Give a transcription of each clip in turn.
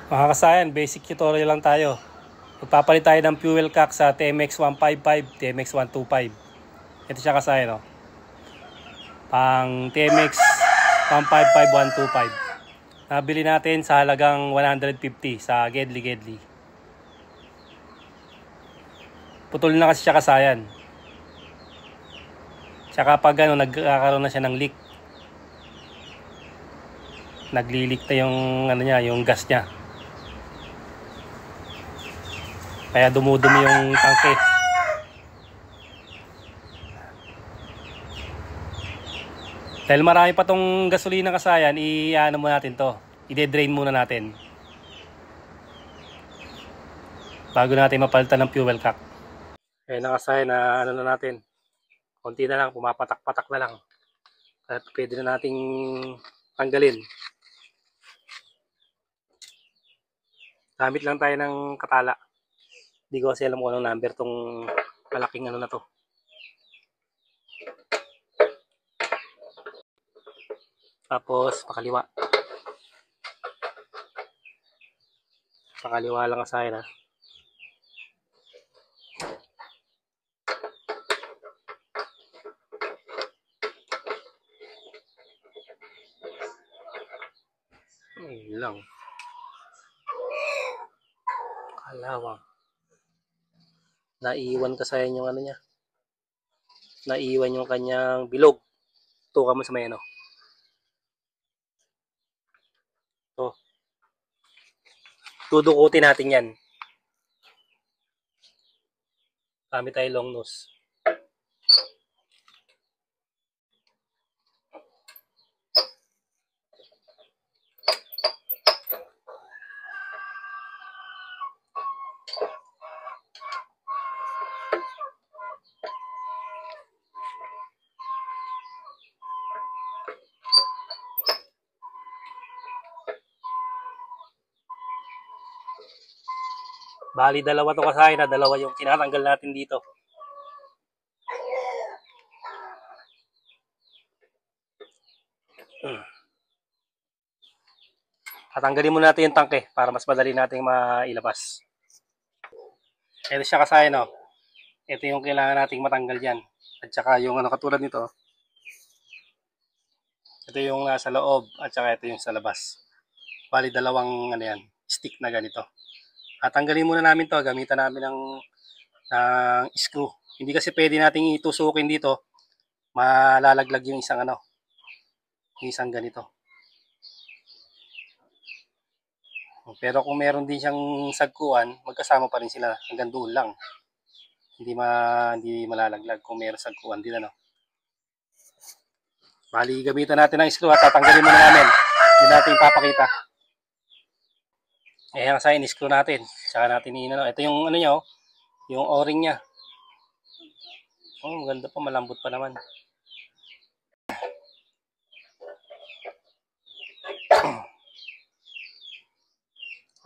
Mga kasayan, basic tutorial lang tayo. Magpapalit tayo ng fuel cock sa TMX 155, TMX 125. Ito siya kasayan, no? Pang TMX 155, 125. Nabili natin sa halagang 150 sa Gedli Gedli. Putol na kasi siya kasayan. Tsaka pag nagkakaroon na siya ng leak. Naglilik na yung niya, yung gas niya. Kaya dumudumi yung tangke. Dahil marami pa tong gasolina kasayan, i-ano mo natin to. I-drain muna natin. Bago natin mapalitan ng fuel cock. Kaya nakasayan na ano na natin. Konti na lang, pumapatak-patak na lang. At pwede na nating tanggalin. Gamit lang tayo ng katala. Hindi ko kasi alam kung anong number tong malaking ano na to. Tapos pakaliwa. Pakaliwa lang kasayan, ha. Ayun lang. Kalawang. Naiiwan kasayan yung ano niya. Naiiwan yung kanyang bilog. Tuka mo sa may ano. To. Dudukutin natin yan. Gamit tayo long nose. Bali, dalawa to kasayan na. Dalawa yung tinatanggal natin dito. Tatanggalin muna natin yung tangke para mas madali natin mailabas. Ito siya kasayan, no? Ito yung kailangan nating matanggal dyan. At saka yung katulad nito. Ito yung nasa loob at saka ito yung sa labas. Bali, dalawang yan, stick na ganito. Tatanggalin muna namin to. Gamitan namin ng screw. Hindi kasi pwede nating itusukin dito. Malalaglag yung isang yung isang ganito. Pero kung meron din siyang sagkuan, magkasama pa rin sila hanggang doon lang. Hindi malalaglag kung meron sagkuan din, ano. Bali, gamitan natin ng screw at tatanggalin muna namin. Hindi natin papakita. Ayan sa in-screw natin. Saka natin ito yung niya, yung o-ring niya. Oh, maganda pa, malambot pa naman.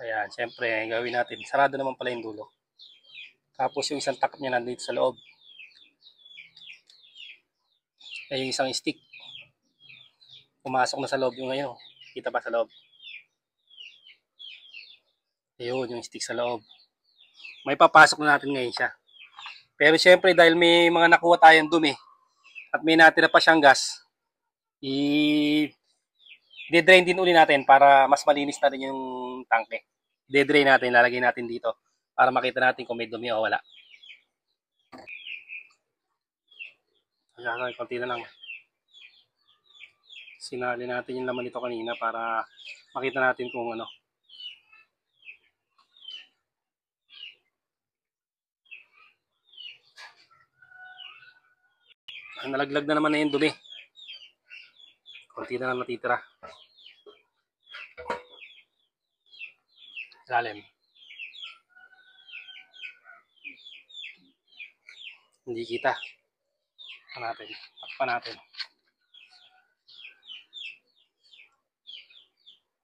Ayan, syempre, gawin natin. Sarado naman pala yung dulo. Tapos yung isang takip niya nandito sa loob. Ay, yung isang stick. Pumasok na sa loob yung ngayon. Kita ba sa loob? Ayun, yung stick sa loob. May papasok na natin ngayon siya. Pero syempre, dahil may mga nakuha tayong dumi at may natira pa siyang gas, i-drain din uli natin para mas malinis na rin yung tangke. I-drain natin, lalagay natin dito para makita natin kung may dumi o wala. Ayan, konti na lang. Sinali natin yung laman nito kanina para makita natin kung ano. Nalaglag na naman na yung dumi. Konti na lang natitira. Lalim. Hindi kita. Takpan natin.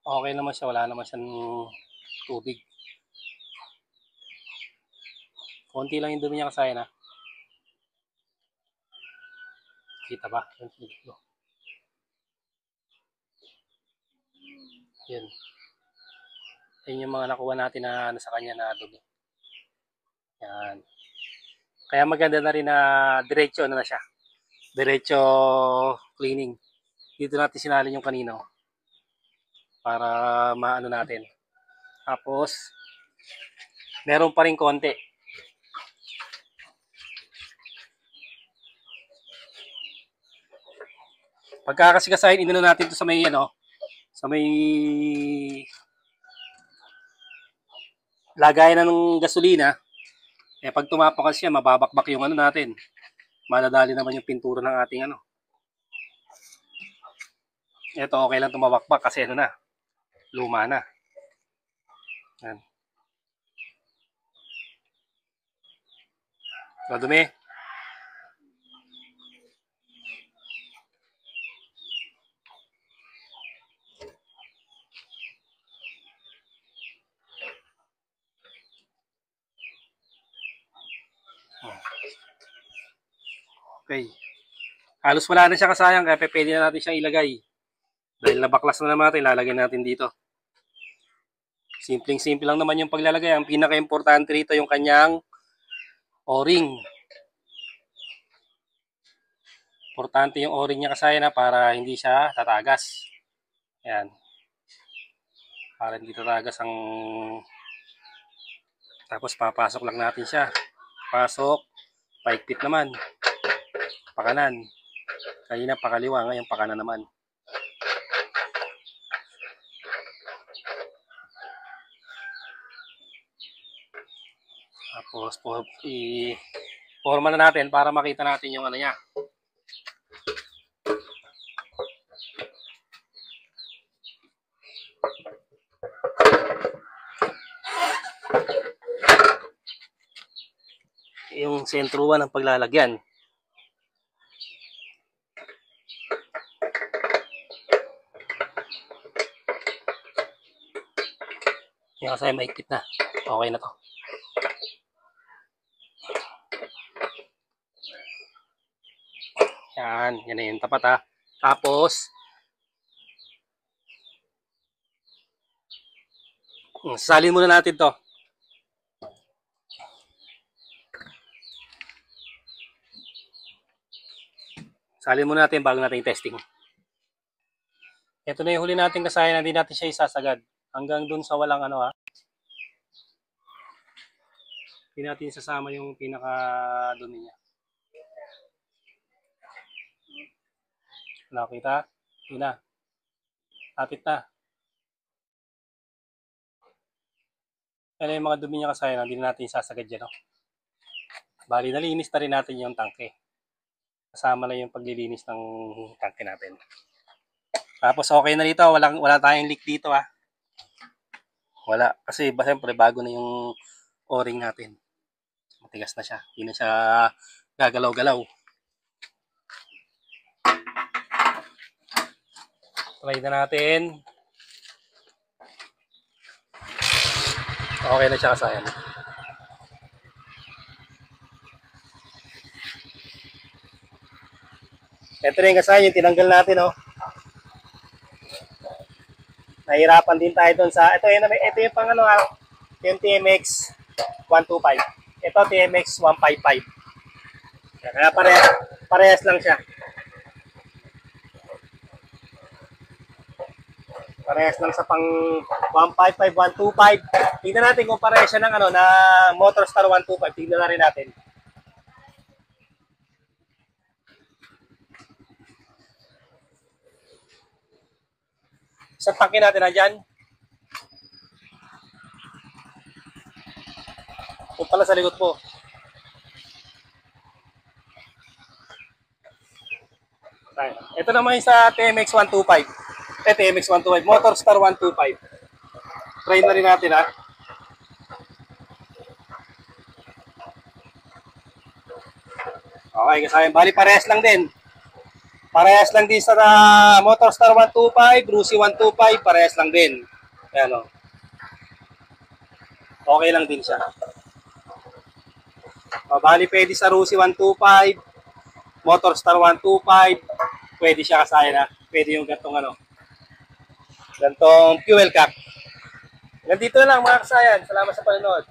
Okay naman siya, wala naman siyang tubig. Konti lang yung dumi niya kasayan, ha. Kita ba? Yan. Yan yung mga nakuha natin na nasa kanya na dumi. Yan. Kaya maganda na rin na diretso na siya. Diretso cleaning. Dito natin sinalin yung kanino para maano natin. Tapos meron pa rin konti. Pagkakasigasahin, inano natin to sa may sa may lagayan na ng gasolina. Pag tumapakas siya, mababakbak yung natin. Madadali naman yung pintura ng ating Ito okay lang tumabakbak kasi na, luma na. Yan. Madumi. Okay. Halos wala na siya kasayang kaya pwede na natin siyang ilagay. Dahil nabaklas na naman natin, lalagyan natin dito. Simpleng-simple lang naman yung paglalagay. Ang pinaka-importante rito yung kanyang o-ring. Importante yung o-ring niya kasaya na para hindi siya tatagas. Ayan. Para hindi tatagas ang... Tapos papasok lang natin siya. Pasok. Paikpit naman. Pakanan. Kanina pakaliwa, ngayon pakanan naman. Tapos i-forma na natin para makita natin yung niya. Yung sentruan ng paglalagyan. Yung kasi maikpit na. Okay na to. Yan na yung tapat ha. Tapos, salin muna natin to. Salin muna natin bago natin testing. Ito na yung huli natin kasaya na hindi natin siya isasagad. Hanggang dun sa walang Hindi natin sasama yung pinaka-dumi niya. Nakita? Yun na. Tapit na. Ano yung mga dumi niya kasaya na hindi natin isasagad dyan. Bali, nalinis na rin natin yung tangke. Kasama na yung paglilinis ng tangke natin. Tapos okay na dito. Wala tayong leak dito ha. Wala. Kasi siyempre bago na yung o-ring natin. Matigas na siya. Hindi na siya gagalaw-galaw. Try na natin. Okay na siya kasayan. Ito na yung kasayan, yung tinanggal natin Nahirapan din tayo doon sa ito yung pang yung TMX 125. Ito TMX 155. Kaya parehas lang siya. Parehas lang sa pang 155, 125. Tingnan natin kung parehas siya ng na Motorstar 125. Tingnan na rin natin. Sa tangke natin na dyan. Ito pala sa likod po. Ito naman yung sa TMX 125. TMX 125. Motorstar 125. Try na rin natin ha. Okay, kasi bali parehas lang din. Parehas lang din sa Motorstar 125, Rusi 125, parehas lang din. Ayan Okay lang din siya. Bali pwede sa Rusi 125, Motorstar 125, pwede siya kasaya na. Pwede yung gantong gantong fuel cap. Ganito na lang mga kasayan. Salamat sa panonood.